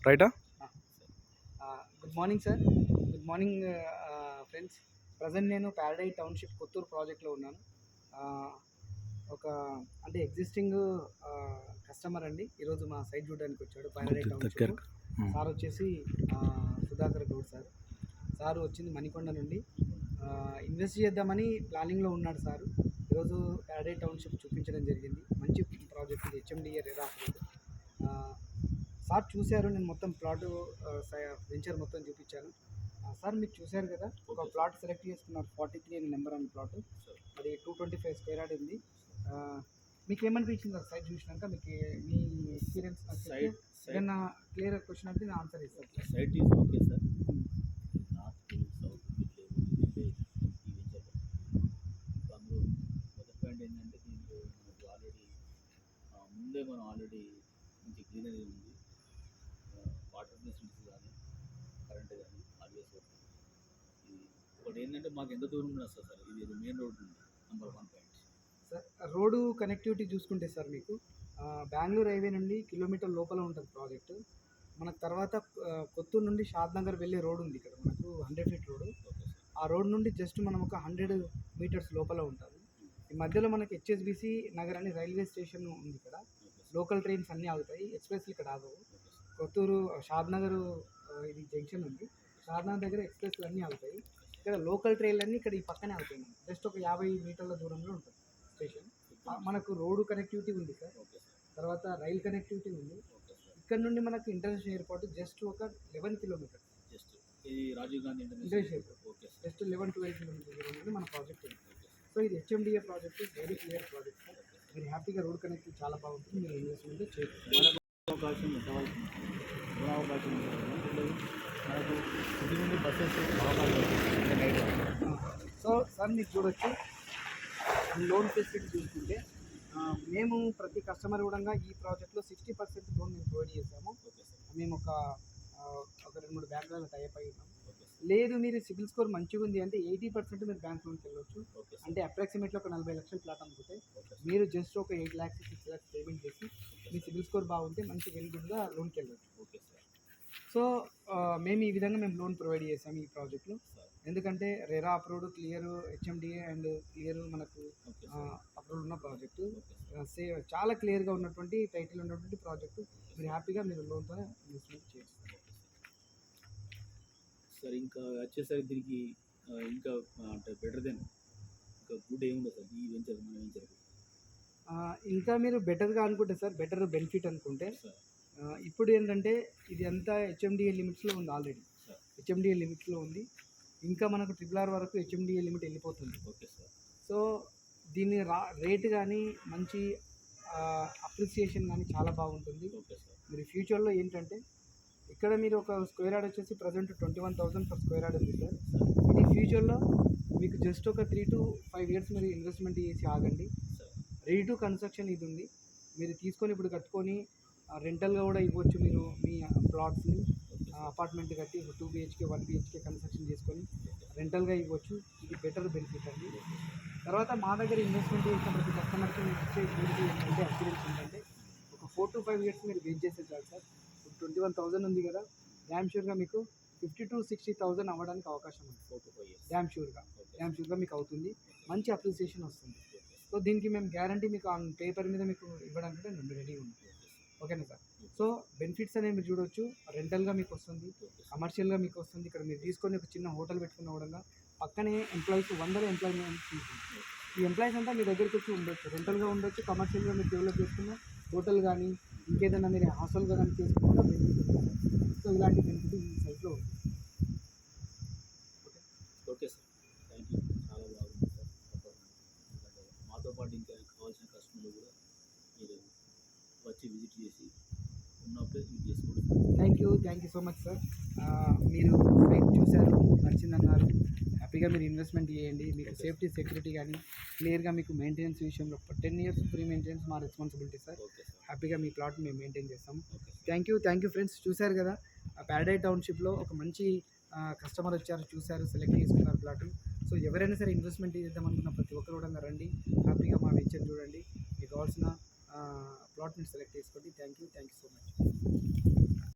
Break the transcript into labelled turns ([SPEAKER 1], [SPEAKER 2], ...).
[SPEAKER 1] రైటా?
[SPEAKER 2] Good morning sir. Good morning friends. Present నేను Paradise township Kotturu ప్రాజెక్ట్లో ఉన్నాను. ఒక అంటే ఎగ్జిస్టింగ్ కస్టమర్ అండి. ఈరోజు మా సైట్ చూడడానికి వచ్చాడు. ప్యారడైజ్ టౌన్షిప్ సార్ వచ్చేసి సుధాకర్ గౌడ్ సార్. సార్ వచ్చింది మణికొండ నుండి. ఇన్వెస్ట్ చేద్దామని ప్లానింగ్లో ఉన్నాడు సారు. ఈరోజు ప్యారడైజ్ టౌన్షిప్ చూపించడం జరిగింది. మంచి ప్రాజెక్ట్ ఇది, హెచ్ఎండిఏ రెరా అప్రూవ్డ్. సార్ చూశారు, నేను మొత్తం ప్లాట్ వెంచర్ మొత్తం చూపించాను. సార్ మీరు చూశారు కదా, ఒక ప్లాట్ సెలెక్ట్ చేసుకున్నారు 43 అనే నెంబర్ అనే ప్లాట్. అది 225 స్క్వేర్ యార్డ్ ఉంది. మీకు ఏమనిపించింది సార్ సైట్ చూసినాక? మీకు మీ ఎక్స్పీరియన్స్ ఏదైనా క్లియర్ క్వశ్చన్ అంటే నేను ఆన్సర్ ఇస్తాను.
[SPEAKER 3] Site is okay sir. North south అందులో మొదటి పాయింట్ ఏంటంటే దీంట్లో మనకు ఆల్రెడీ ముందే మనం ఆల్రెడీ మంచి గ్రీనరీ ఉంది. వాటర్ ఫెసిలిటీస్ కానీ కరెంట్ కానీ ఆల్వేస్ ఇది ఒకటి ఏంటంటే మాకు ఎంత దూరం ఉంది వస్తుంది సార్. ఇది మెయిన్ రోడ్ ఉంది. Number 1 point
[SPEAKER 2] sir, road connectivity చూసుకుంటే సార్ మీకు బెంగళూరు హైవే నుండి కిలోమీటర్ లోపల ఉంటుంది ప్రాజెక్టు. మనకు తర్వాత కొత్తూరు నుండి షాద్ నగర్ వెళ్ళే రోడ్ ఉంది ఇక్కడ మనకు 100 ఫీట్ రోడ్. ఆ రోడ్ నుండి జస్ట్ మనం ఒక 100 మీటర్స్ లోపల ఉంటుంది. ఈ మధ్యలో మనకి హెచ్ఎస్బిసి నగర్ అని రైల్వే స్టేషన్ ఉంది. ఇక్కడ లోకల్ ట్రైన్స్ అన్నీ ఆగుతాయి, ఎక్స్ప్రెస్లు ఇక్కడ ఆగవు. కొత్తూరు షాద్ నగర్ ఇది జంక్షన్ ఉంది. షాద్ నగర్ దగ్గర ఎక్స్ప్రెస్లు అన్నీ ఆగుతాయి. ఇక్కడ లోకల్ ట్రైన్లు అన్నీ ఇక్కడ ఈ పక్కనే ఆగుతాయి. మనకు జస్ట్ ఒక 50 మీటర్ల దూరంలో ఉంటుంది స్టేషన్. మనకు రోడ్డు కనెక్టివిటీ ఉంది సార్. తర్వాత రైల్ కనెక్టివిటీ ఉంది. ఇక్కడ నుండి మనకు ఇంటర్నేషనల్ ఎయిర్పోర్ట్ జస్ట్ ఒక 11 కిలోమీటర్స్.
[SPEAKER 3] జస్ట్ ఇది Rajiv Gandhi
[SPEAKER 2] international airport just 11-12 kilometres దూరం ఉంది మన ప్రాజెక్ట్ ఉంది. సో ఇది HMDA project, very clear project sir. మీరు హ్యాపీగా రోడ్ కనెక్టివిటీ చాలా బాగుంటుంది. మీరు ఇన్వెస్ట్మెంట్ చేయొచ్చు.
[SPEAKER 3] అవకాశం కావాల్సింది అవకాశం ఉంటుంది. మనకు ఇంటి నుండి బస్సెస్
[SPEAKER 2] సో సార్ మీరు చూడొచ్చు, లోన్ ఫెసిలిటీ చూసుకుంటే మేము ప్రతి కస్టమర్ కూడా ఈ ప్రాజెక్ట్లో 60% లోన్ మేము ప్రొవైడ్ చేసాము. మేము ఒక 2-3 బ్యాంకులలో టైప్ అయి ఉన్నాము. లేదు మీరు సిబిల్ స్కోర్ మంచిగా ఉంది అంటే 80% మీరు బ్యాంక్ లోన్కి వెళ్ళొచ్చు. అంటే అప్రాక్సిమేట్లీ ఒక 40 లక్షల ప్లాట్ అనుకుంటే మీరు జస్ట్ ఒక 8 lakhs 6 lakhs పేమెంట్ చేసి మీ సిబిల్ స్కోర్ బాగుంటే మంచి వెల్ గుడ్గా లోన్కి వెళ్ళొచ్చు. సో మేము ఈ విధంగా మేము లోన్ ప్రొవైడ్ చేసాము ఈ ప్రాజెక్ట్లో. ఎందుకంటే RERA approved, clear HMDA and clear మనకు అప్రూవ్డ్ ఉన్న ప్రాజెక్టు. చాలా క్లియర్గా ఉన్నటువంటి టైటిల్ ఉన్నటువంటి ప్రాజెక్టు. మీరు హ్యాపీగా మీరు లోన్తో ఇన్వెస్ట్మెంట్ చేయొచ్చు
[SPEAKER 3] సార్. ఇంకా వచ్చేసరికి దీనికి ఇంకా అంటే బెటర్ దెన్ ఇంకా గుడ్ ఏముండదు సార్ ఈ వెంచర్ మన వెంచర్.
[SPEAKER 2] ఇంకా మీరు బెటర్గా అనుకుంటే సార్, బెటర్ బెనిఫిట్ అనుకుంటే ఇప్పుడు ఏంటంటే ఇది అంతా హెచ్ఎండిఏ లిమిట్స్లో ఉంది. ఆల్రెడీ హెచ్ఎండిఏ లిమిట్స్లో ఉంది. ఇంకా మనకు RRR వరకు హెచ్ఎండిఏ లిమిట్ వెళ్ళిపోతుంది.
[SPEAKER 3] Okay sir.
[SPEAKER 2] సో దీని రేట్ కానీ మంచి అప్రిసియేషన్ కానీ చాలా బాగుంటుంది.
[SPEAKER 3] Okay sir.
[SPEAKER 2] మీరు ఫ్యూచర్లో ఏంటంటే ఇక్కడ మీరు ఒక స్క్వేర్ యార్డ్ వచ్చేసి ప్రజెంట్ 21,000 per స్క్వేర్ యార్డ్ ఉంది సార్. ఇది ఫ్యూచర్లో మీకు జస్ట్ ఒక 3 to 5 years మీరు ఇన్వెస్ట్మెంట్ చేసి ఆగండి. రెడీ టు కన్స్ట్రక్షన్ ఇది ఉంది. మీరు తీసుకొని ఇప్పుడు కట్టుకొని రెంటల్గా కూడా ఇవ్వచ్చు. మీరు మీ ప్లాట్స్ని అపార్ట్మెంట్ కట్టి 2 BHK 1 BHK కన్స్ట్రక్షన్ చేసుకొని రెంటల్గా ఇవ్వచ్చు. ఇది బెటర్ బెనిఫిట్ అండి. తర్వాత మా దగ్గర ఇన్వెస్ట్మెంట్ చేసిన ప్రతి కస్టమర్కి మీరు ఇచ్చే యూనిటీ ఏంటంటే అష్యూరెన్స్ ఏంటంటే ఒక 4 to 5 years మీరు వెయిట్ చేసే చాలు సార్. ఇప్పుడు 21,000 ఉంది కదా, డ్యామ్ షూర్గా మీకు 50 to 60,000 అవ్వడానికి అవకాశం ఉంది.
[SPEAKER 3] 4 to 5 years
[SPEAKER 2] డ్యామ్ షూర్గా మీకు అవుతుంది. మంచి అప్రిసియేషన్ వస్తుంది. సో దీనికి మేము గ్యారంటీ మీకు ఆన్ పేపర్ మీద మీకు ఇవ్వడానికి మేము రెడీగా ఉన్నాం. ఓకేనా సార్? సో బెనిఫిట్స్ అనేవి మీరు చూడవచ్చు. రెంటల్గా మీకు వస్తుంది, కమర్షియల్గా మీకు వస్తుంది. ఇక్కడ మీరు తీసుకొని ఒక చిన్న హోటల్ పెట్టుకున్న కూడా పక్కనే ఎంప్లాయీస్ 100 ఎంప్లాయ్మెంట్ తీసుకుంటారు. ఈ ఎంప్లాయీస్ అంతా మీ దగ్గరికి వచ్చి ఉండొచ్చు, రెంటల్గా ఉండొచ్చు, కమర్షియల్గా మీరు డెవలప్ చేసుకున్న హోటల్ కానీ ఇంకేదైనా మీరు హాస్టల్గా కానీ చేసుకున్న బెనిఫిట్ ఉంటుంది. సో ఇలాంటి బెనిఫిట్ ఈ సైట్లో ఉంది.
[SPEAKER 3] Okay sir, thank you. చాలా బాగుంది సార్. ఎందుకంటే మాతో పాటు ఇంకా కావాల్సిన కస్టమర్లు కూడా మీరు వచ్చి విజిట్ చేసి ఉన్నప్పుడే యూజ్ చేసుకోండి.
[SPEAKER 2] Thank you so much sir. మీరు సైట్ చూశారు, నచ్చిందన్నారు. హ్యాపీగా మీరు ఇన్వెస్ట్మెంట్ చేయండి. మీకు సేఫ్టీ సెక్యూరిటీ కానీ క్లియర్గా మీకు మెయింటెనెన్స్ విషయంలో 10 years ఫ్రీ మెయింటెనెన్స్ మా రెస్పాన్సిబిలిటీ సార్. హ్యాపీగా మీ ప్లాట్ మేము మెయింటైన్ చేస్తాము. Thank you friends. చూశారు కదా, ప్యారడైజ్ టౌన్షిప్లో ఒక మంచి కస్టమర్ వచ్చారు, చూశారు, సెలెక్ట్ చేసుకున్నారు ప్లాట్. సో ఎవరైనా సరే ఇన్వెస్ట్మెంట్ చేద్దామనుకున్న ప్రతి ఒక్కరు కూడా రండి, హ్యాపీగా మా వెంచర్ చూడండి, మీకు కావాల్సిన ప్లాట్ని సెలెక్ట్ చేసుకోండి. Thank you so much.